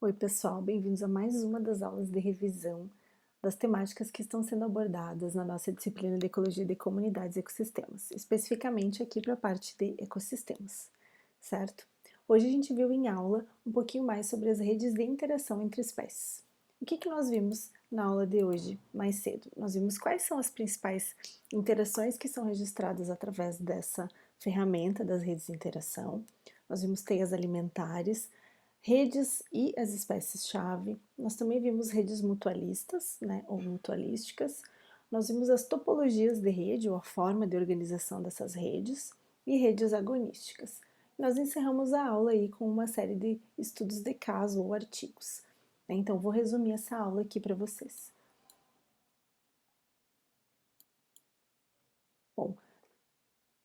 Oi, pessoal, bem-vindos a mais uma das aulas de revisão das temáticas que estão sendo abordadas na nossa disciplina de Ecologia de Comunidades e Ecossistemas, especificamente aqui para a parte de ecossistemas, certo? Hoje a gente viu em aula um pouquinho mais sobre as redes de interação entre espécies. O que nós vimos na aula de hoje, mais cedo? Nós vimos quais são as principais interações que são registradas através dessa ferramenta das redes de interação. Nós vimos teias alimentares, redes e as espécies-chave. Nós também vimos redes mutualistas, né, ou mutualísticas. Nós vimos as topologias de rede, ou a forma de organização dessas redes, e redes agonísticas. Nós encerramos a aula aí com uma série de estudos de caso ou artigos. Então, vou resumir essa aula aqui para vocês. Bom,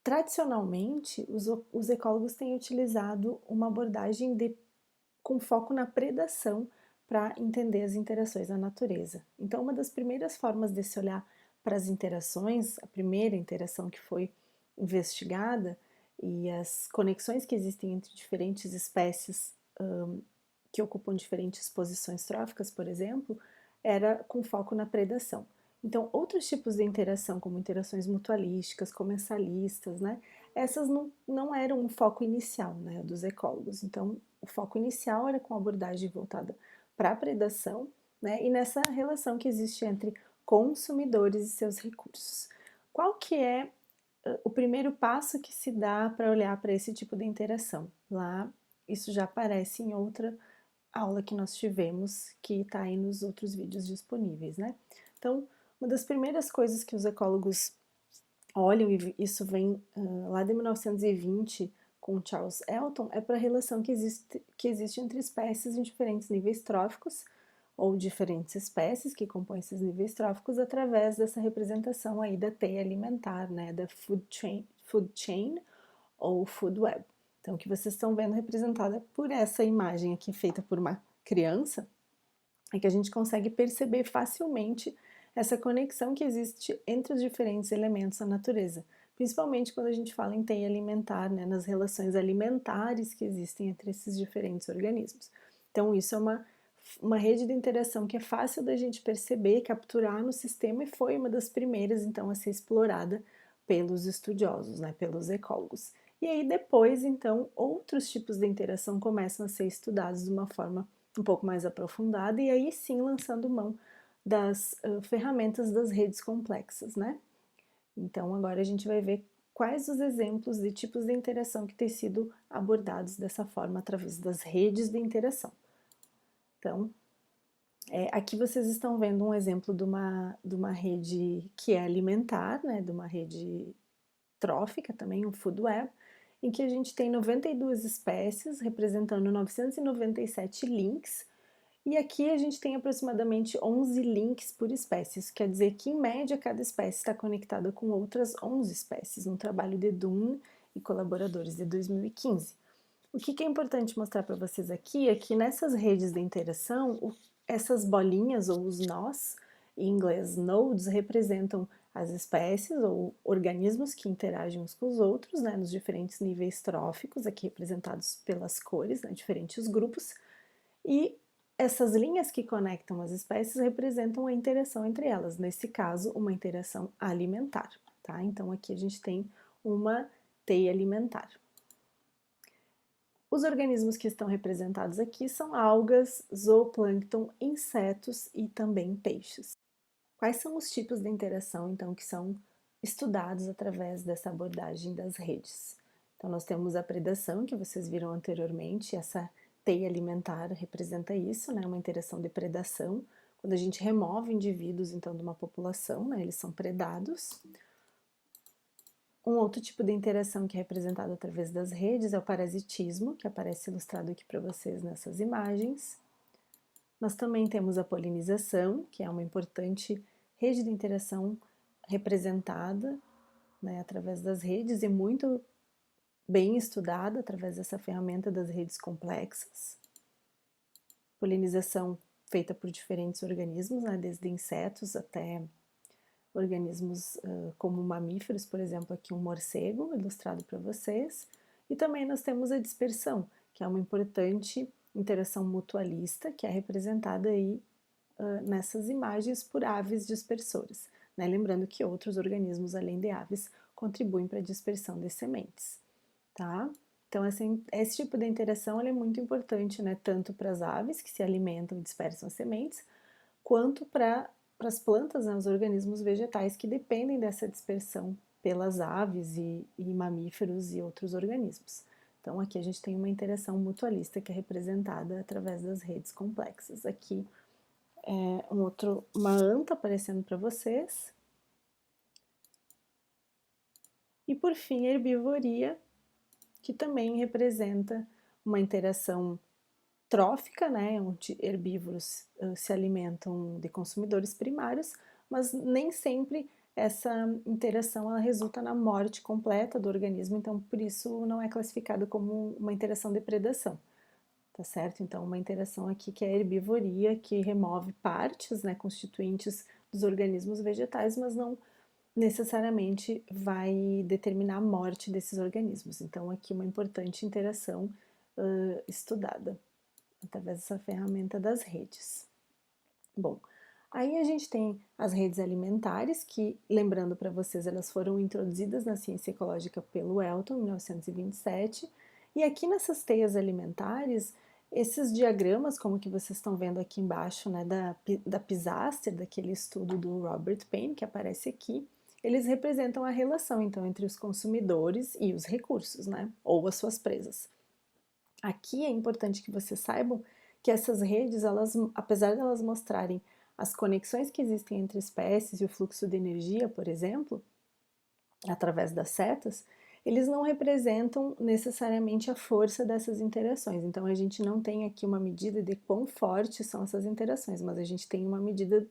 tradicionalmente, os ecólogos têm utilizado uma abordagem com foco na predação para entender as interações na natureza. Então, uma das primeiras formas de se olhar para as interações, a primeira interação que foi investigada e as conexões que existem entre diferentes espécies que ocupam diferentes posições tróficas, por exemplo, era com foco na predação. Então, outros tipos de interação, como interações mutualísticas, comensalistas, né? Essas não eram o foco inicial, né, dos ecólogos. Então, o foco inicial era com abordagem voltada para a predação, né, e nessa relação que existe entre consumidores e seus recursos. Qual que é o primeiro passo que se dá para olhar para esse tipo de interação? Lá, isso já aparece em outra aula que nós tivemos, que está aí nos outros vídeos disponíveis, né? Então, uma das primeiras coisas que os ecólogos olham, e isso vem lá de 1920 com Charles Elton, é para a relação que existe entre espécies em diferentes níveis tróficos, ou diferentes espécies que compõem esses níveis tróficos através dessa representação aí da teia alimentar, né, da food chain ou food web. Então, o que vocês estão vendo representada por essa imagem aqui feita por uma criança é que a gente consegue perceber facilmente essa conexão que existe entre os diferentes elementos da natureza, principalmente quando a gente fala em teia alimentar, né, nas relações alimentares que existem entre esses diferentes organismos. Então, isso é uma rede de interação que é fácil da gente perceber, capturar no sistema e foi uma das primeiras, então, a ser explorada pelos estudiosos, né, pelos ecólogos. E aí depois, então, outros tipos de interação começam a ser estudados de uma forma um pouco mais aprofundada e aí sim lançando mão das ferramentas das redes complexas, né? Então agora a gente vai ver quais os exemplos de tipos de interação que têm sido abordados dessa forma através das redes de interação. Então, aqui vocês estão vendo um exemplo de uma rede que é alimentar, né? De uma rede trófica também, um food web, em que a gente tem 92 espécies, representando 997 links, e aqui a gente tem aproximadamente 11 links por espécie. Isso quer dizer que, em média, cada espécie está conectada com outras 11 espécies, um trabalho de Dunn e colaboradores de 2015. O que é importante mostrar para vocês aqui é que nessas redes de interação, essas bolinhas ou os nós, em inglês nodes, representam as espécies ou organismos que interagem uns com os outros, né, nos diferentes níveis tróficos, aqui representados pelas cores, né, diferentes grupos, e essas linhas que conectam as espécies representam a interação entre elas, nesse caso, uma interação alimentar, tá? Então aqui a gente tem uma teia alimentar. Os organismos que estão representados aqui são algas, zooplâncton, insetos e também peixes. Quais são os tipos de interação, então, que são estudados através dessa abordagem das redes? Então, nós temos a predação, que vocês viram anteriormente, essa teia alimentar representa isso, né, uma interação de predação, quando a gente remove indivíduos, então, de uma população, né, eles são predados. Um outro tipo de interação que é representado através das redes é o parasitismo, que aparece ilustrado aqui para vocês nessas imagens. Nós também temos a polinização, que é uma importante rede de interação representada, né, através das redes e muito bem estudada através dessa ferramenta das redes complexas. Polinização feita por diferentes organismos, né, desde insetos até organismos como mamíferos, por exemplo, aqui um morcego ilustrado para vocês. E também nós temos a dispersão, que é uma importante interação mutualista, que é representada aí nessas imagens por aves dispersoras, né? Lembrando que outros organismos além de aves contribuem para a dispersão de sementes, tá? Então esse tipo de interação é muito importante, né? Tanto para as aves que se alimentam e dispersam as sementes, quanto para as plantas, né? Os organismos vegetais que dependem dessa dispersão pelas aves e mamíferos e outros organismos. Então aqui a gente tem uma interação mutualista que é representada através das redes complexas. Aqui uma anta aparecendo para vocês. E por fim, a herbivoria, que também representa uma interação trófica, né, onde herbívoros se alimentam de consumidores primários, mas nem sempre essa interação ela resulta na morte completa do organismo, então por isso não é classificado como uma interação de predação. Tá certo? Então, uma interação aqui que é a herbivoria, que remove partes, né, constituintes dos organismos vegetais, mas não necessariamente vai determinar a morte desses organismos. Então, aqui uma importante interação estudada através dessa ferramenta das redes. Bom, aí a gente tem as redes alimentares, que, lembrando para vocês, elas foram introduzidas na ciência ecológica pelo Elton, em 1927, e aqui nessas teias alimentares, esses diagramas, como que vocês estão vendo aqui embaixo, né, da Pisaster, daquele estudo do Robert Payne, que aparece aqui, eles representam a relação, então, entre os consumidores e os recursos, né, ou as suas presas. Aqui é importante que vocês saibam que essas redes, elas, apesar de elas mostrarem as conexões que existem entre espécies e o fluxo de energia, por exemplo, através das setas, eles não representam necessariamente a força dessas interações. Então a gente não tem aqui uma medida de quão fortes são essas interações, mas a gente tem uma medida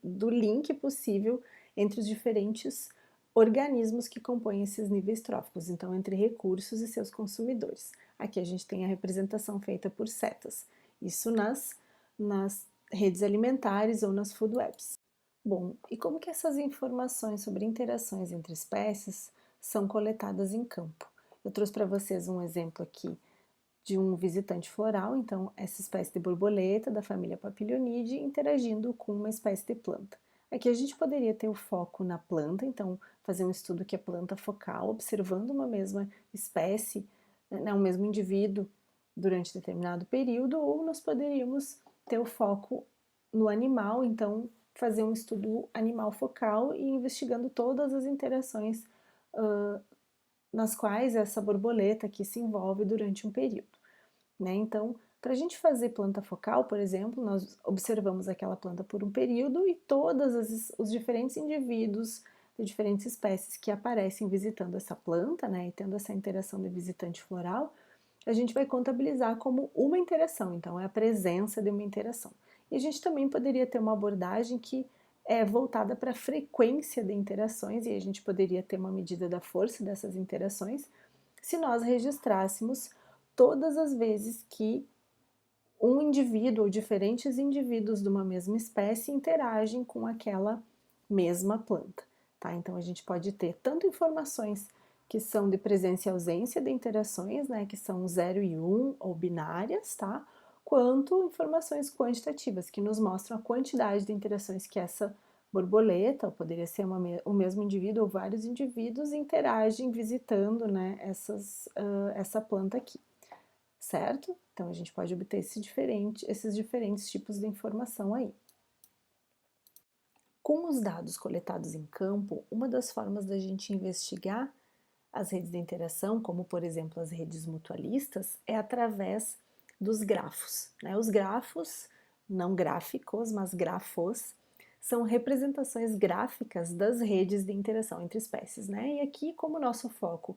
do link possível entre os diferentes organismos que compõem esses níveis tróficos, então entre recursos e seus consumidores. Aqui a gente tem a representação feita por setas, isso nas redes alimentares ou nas food webs. Bom, e como que essas informações sobre interações entre espécies são coletadas em campo? Eu trouxe para vocês um exemplo aqui de um visitante floral, então essa espécie de borboleta da família Papilionidae interagindo com uma espécie de planta. Aqui a gente poderia ter o foco na planta, então fazer um estudo que é planta focal, observando uma mesma espécie, né, um mesmo indivíduo durante determinado período, ou nós poderíamos ter o foco no animal, então fazer um estudo animal focal e investigando todas as interações nas quais essa borboleta aqui se envolve durante um período, né? Então, para a gente fazer planta focal, por exemplo, nós observamos aquela planta por um período e todos os diferentes indivíduos de diferentes espécies que aparecem visitando essa planta, né, e tendo essa interação de visitante floral, a gente vai contabilizar como uma interação, então é a presença de uma interação. E a gente também poderia ter uma abordagem que é voltada para a frequência de interações, e a gente poderia ter uma medida da força dessas interações se nós registrássemos todas as vezes que um indivíduo ou diferentes indivíduos de uma mesma espécie interagem com aquela mesma planta, tá? Então a gente pode ter tanto informações que são de presença e ausência de interações, né, que são 0 e 1 ou binárias, tá? Quanto informações quantitativas, que nos mostram a quantidade de interações que essa borboleta, ou poderia ser o mesmo indivíduo ou vários indivíduos, interagem visitando, né, essa planta aqui, certo? Então a gente pode obter esses diferentes tipos de informação aí. Com os dados coletados em campo, uma das formas da gente investigar as redes de interação, como por exemplo as redes mutualistas, é através dos grafos, né? Os grafos, não gráficos, mas grafos, são representações gráficas das redes de interação entre espécies, né? E aqui, como o nosso foco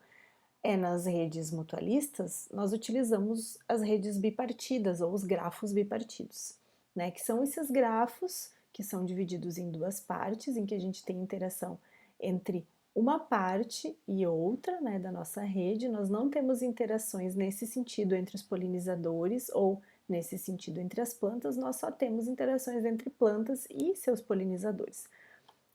é nas redes mutualistas, nós utilizamos as redes bipartidas ou os grafos bipartidos, né? Que são esses grafos que são divididos em duas partes, em que a gente tem interação entre uma parte e outra, né, da nossa rede. Nós não temos interações nesse sentido entre os polinizadores ou nesse sentido entre as plantas, nós só temos interações entre plantas e seus polinizadores.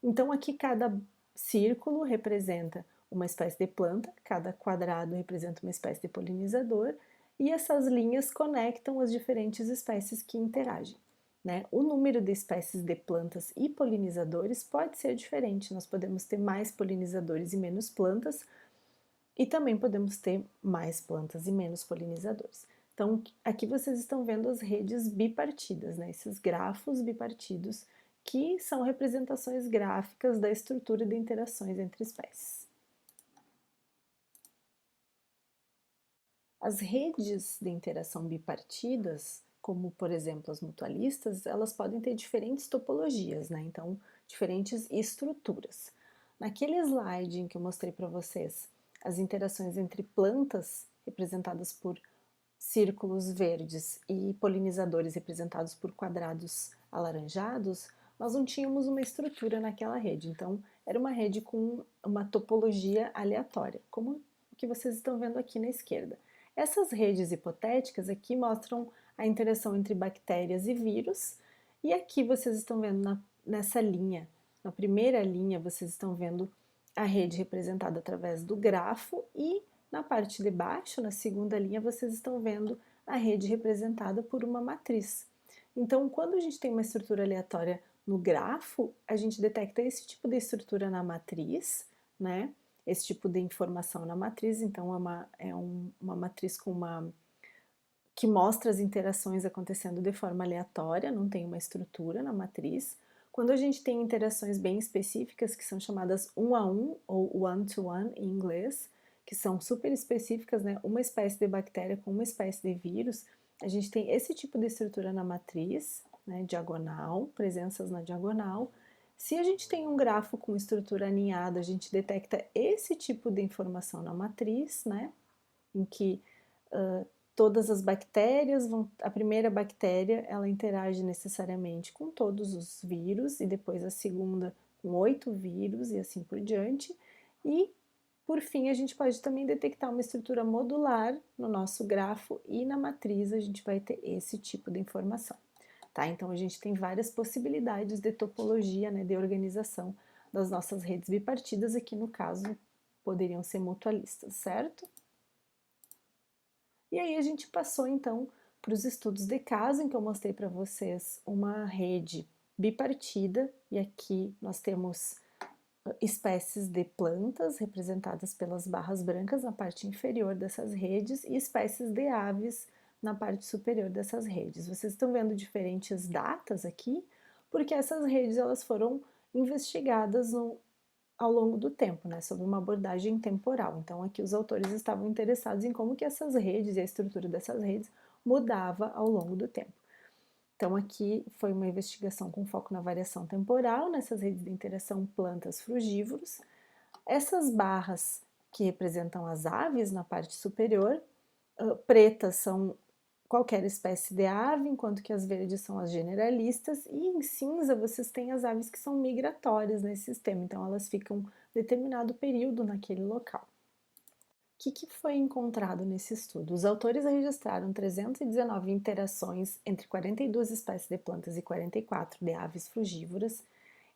Então aqui cada círculo representa uma espécie de planta, cada quadrado representa uma espécie de polinizador e essas linhas conectam as diferentes espécies que interagem. Né? O número de espécies de plantas e polinizadores pode ser diferente, nós podemos ter mais polinizadores e menos plantas, e também podemos ter mais plantas e menos polinizadores. Então, aqui vocês estão vendo as redes bipartidas, né? Esses grafos bipartidos, que são representações gráficas da estrutura de interações entre espécies. As redes de interação bipartidas, como por exemplo as mutualistas, elas podem ter diferentes topologias, né? Então, diferentes estruturas. Naquele slide em que eu mostrei para vocês as interações entre plantas, representadas por círculos verdes, e polinizadores representados por quadrados alaranjados, nós não tínhamos uma estrutura naquela rede, então era uma rede com uma topologia aleatória, como o que vocês estão vendo aqui na esquerda. Essas redes hipotéticas aqui mostram a interação entre bactérias e vírus, e aqui vocês estão vendo nessa linha, na primeira linha vocês estão vendo a rede representada através do grafo, e na parte de baixo, na segunda linha, vocês estão vendo a rede representada por uma matriz. Então, quando a gente tem uma estrutura aleatória no grafo, a gente detecta esse tipo de estrutura na matriz, né? Esse tipo de informação na matriz, então uma matriz que mostra as interações acontecendo de forma aleatória, não tem uma estrutura na matriz. Quando a gente tem interações bem específicas, que são chamadas um a um, ou one-to-one em inglês, que são super específicas, né? Uma espécie de bactéria com uma espécie de vírus, a gente tem esse tipo de estrutura na matriz, né? Diagonal, presenças na diagonal. Se a gente tem um grafo com estrutura aninhada, a gente detecta esse tipo de informação na matriz, né? Em que todas as bactérias a primeira bactéria ela interage necessariamente com todos os vírus, e depois a segunda com 8 vírus e assim por diante. E por fim, a gente pode também detectar uma estrutura modular no nosso grafo, e na matriz a gente vai ter esse tipo de informação. Tá? Então a gente tem várias possibilidades de topologia, né, de organização das nossas redes bipartidas, aqui no caso poderiam ser mutualistas, certo? E aí a gente passou então para os estudos de caso, em que eu mostrei para vocês uma rede bipartida, e aqui nós temos espécies de plantas representadas pelas barras brancas na parte inferior dessas redes, e espécies de aves na parte superior dessas redes. Vocês estão vendo diferentes datas aqui, porque essas redes elas foram investigadas ao longo do tempo, né, sob uma abordagem temporal. Então aqui os autores estavam interessados em como que essas redes e a estrutura dessas redes mudava ao longo do tempo. Então aqui foi uma investigação com foco na variação temporal nessas redes de interação plantas frugívoros. Essas barras que representam as aves na parte superior, pretas são qualquer espécie de ave, enquanto que as verdes são as generalistas, e em cinza vocês têm as aves que são migratórias nesse sistema, então elas ficam determinado período naquele local. O que foi encontrado nesse estudo? Os autores registraram 319 interações entre 42 espécies de plantas e 44 de aves frugívoras.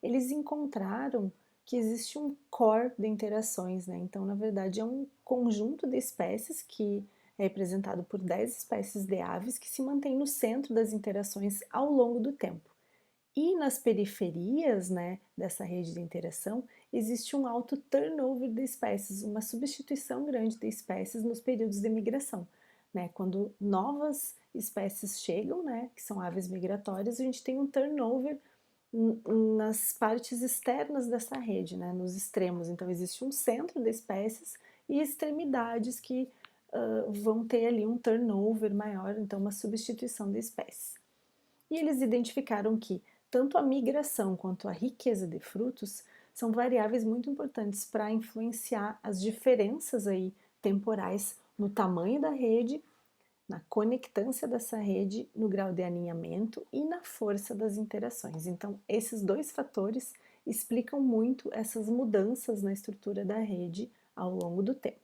Eles encontraram que existe um core de interações, né? Então, na verdade, é um conjunto de espécies que é representado por 10 espécies de aves que se mantém no centro das interações ao longo do tempo. E nas periferias, né, dessa rede de interação, existe um alto turnover de espécies, uma substituição grande de espécies nos períodos de migração. Né? Quando novas espécies chegam, né, que são aves migratórias, a gente tem um turnover nas partes externas dessa rede, né, nos extremos. Então, existe um centro de espécies e extremidades que vão ter ali um turnover maior, então uma substituição de espécies. E eles identificaram que tanto a migração quanto a riqueza de frutos são variáveis muito importantes para influenciar as diferenças aí temporais no tamanho da rede, na conectância dessa rede, no grau de aninhamento e na força das interações. Então, esses dois fatores explicam muito essas mudanças na estrutura da rede ao longo do tempo.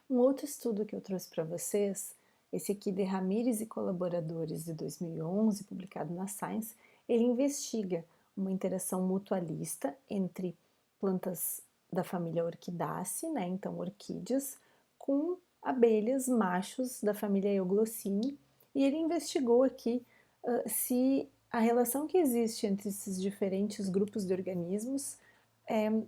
Um outro estudo que eu trouxe para vocês, esse aqui de Ramírez e colaboradores de 2011, publicado na Science, ele investiga uma interação mutualista entre plantas da família Orchidaceae, né, então orquídeas, com abelhas machos da família Euglossini, e ele investigou aqui se a relação que existe entre esses diferentes grupos de organismos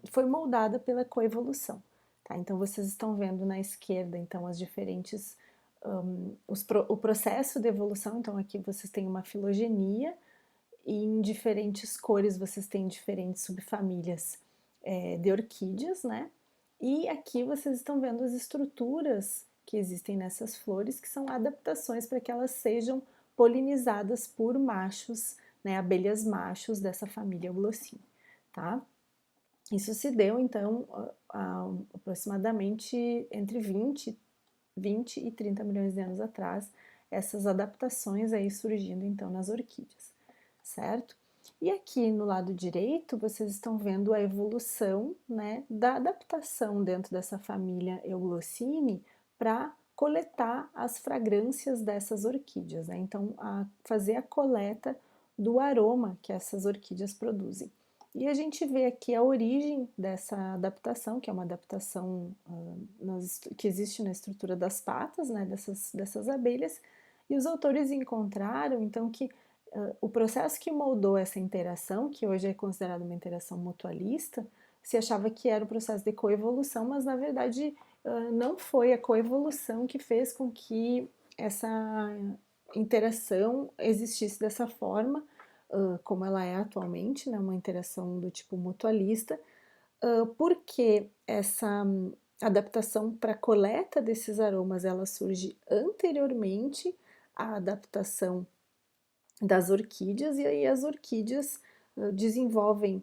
foi moldada pela coevolução. Tá? Então vocês estão vendo na esquerda então as diferentes o processo de evolução. Então aqui vocês têm uma filogenia e em diferentes cores vocês têm diferentes subfamílias de orquídeas, né? E aqui vocês estão vendo as estruturas que existem nessas flores, que são adaptações para que elas sejam polinizadas por machos, né, abelhas machos dessa família Euglossini, tá? Isso se deu, então, aproximadamente entre 20 e 30 milhões de anos atrás, essas adaptações aí surgindo, então, nas orquídeas, certo? E aqui no lado direito, vocês estão vendo a evolução, né, da adaptação dentro dessa família Euglossini para coletar as fragrâncias dessas orquídeas, né? Então, fazer a coleta do aroma que essas orquídeas produzem. E a gente vê aqui a origem dessa adaptação, que é uma adaptação que existe na estrutura das patas, né, dessas abelhas, e os autores encontraram, então, que o processo que moldou essa interação, que hoje é considerada uma interação mutualista, se achava que era o processo de coevolução, mas na verdade não foi a coevolução que fez com que essa interação existisse dessa forma, como ela é atualmente, né, uma interação do tipo mutualista, porque essa adaptação para a coleta desses aromas ela surge anteriormente à adaptação das orquídeas, e aí as orquídeas desenvolvem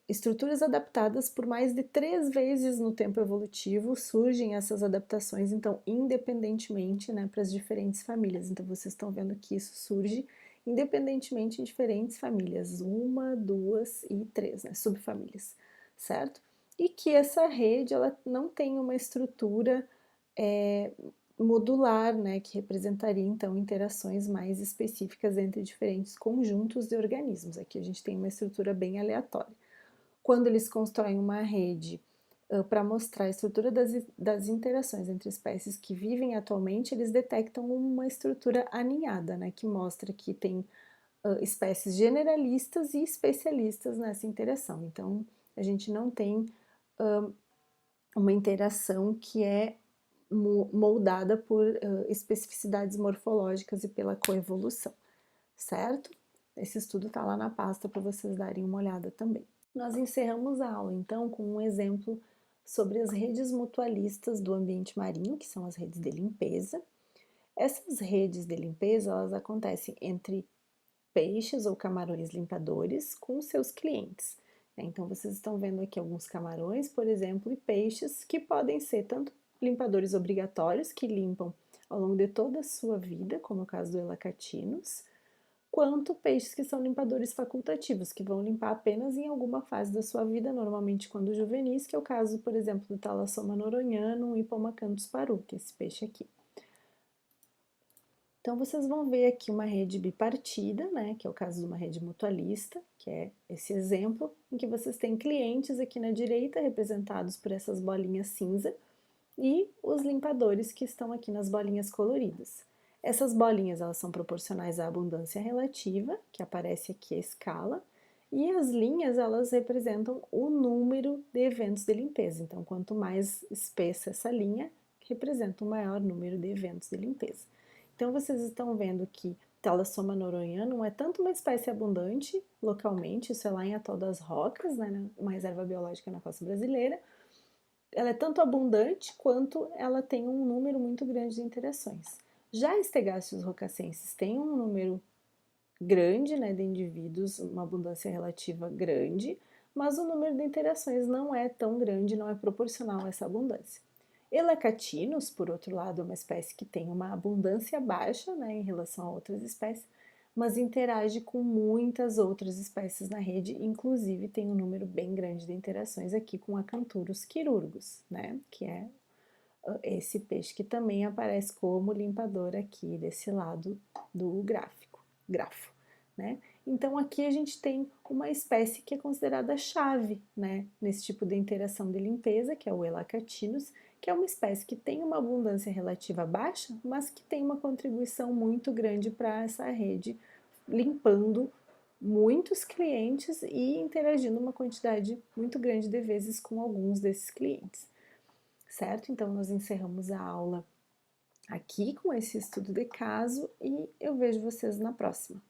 estruturas adaptadas por mais de 3 vezes no tempo evolutivo, surgem essas adaptações, então, independentemente, né, para as diferentes famílias. Então, vocês estão vendo que isso surge independentemente em diferentes famílias, 1, 2 e 3, né, subfamílias, certo? E que essa rede, ela não tem uma estrutura modular, né, que representaria então interações mais específicas entre diferentes conjuntos de organismos. Aqui a gente tem uma estrutura bem aleatória. Quando eles constroem uma rede para mostrar a estrutura das interações entre espécies que vivem atualmente, eles detectam uma estrutura aninhada, né, que mostra que tem espécies generalistas e especialistas nessa interação. Então, a gente não tem uma interação que é moldada por especificidades morfológicas e pela coevolução, certo? Esse estudo está lá na pasta para vocês darem uma olhada também. Nós encerramos a aula, então, com um exemplo sobre as redes mutualistas do ambiente marinho, que são as redes de limpeza. Essas redes de limpeza, elas acontecem entre peixes ou camarões limpadores com seus clientes. Então, vocês estão vendo aqui alguns camarões, por exemplo, e peixes que podem ser tanto limpadores obrigatórios, que limpam ao longo de toda a sua vida, como é o caso do Elacatinus, quanto peixes que são limpadores facultativos, que vão limpar apenas em alguma fase da sua vida, normalmente quando juvenis, que é o caso, por exemplo, do Thalassoma noronhanum e Pomacanthus paru, que é esse peixe aqui. Então, vocês vão ver aqui uma rede bipartida, né, que é o caso de uma rede mutualista, que é esse exemplo, em que vocês têm clientes aqui na direita, representados por essas bolinhas cinza, e os limpadores que estão aqui nas bolinhas coloridas. Essas bolinhas, elas são proporcionais à abundância relativa, que aparece aqui a escala, e as linhas, elas representam o número de eventos de limpeza. Então, quanto mais espessa essa linha, representa um maior número de eventos de limpeza. Então, vocês estão vendo que Thalassoma noronhanum é tanto uma espécie abundante localmente, isso é lá em Atol das Rocas, né, uma reserva biológica na costa brasileira. Ela é tanto abundante quanto ela tem um número muito grande de interações. Já Stegacius rocassensis tem um número grande, né, de indivíduos, uma abundância relativa grande, mas o número de interações não é tão grande, não é proporcional a essa abundância. Elacatinus, por outro lado, é uma espécie que tem uma abundância baixa, né, em relação a outras espécies, mas interage com muitas outras espécies na rede, inclusive tem um número bem grande de interações aqui com Acanthurus quirúrgos, né, que é esse peixe que também aparece como limpador aqui desse lado do grafo, né? Então aqui a gente tem uma espécie que é considerada chave, né, nesse tipo de interação de limpeza, que é o Elacatinus, que é uma espécie que tem uma abundância relativa baixa, mas que tem uma contribuição muito grande para essa rede, limpando muitos clientes e interagindo uma quantidade muito grande de vezes com alguns desses clientes, certo? Então, nós encerramos a aula aqui com esse estudo de caso e eu vejo vocês na próxima.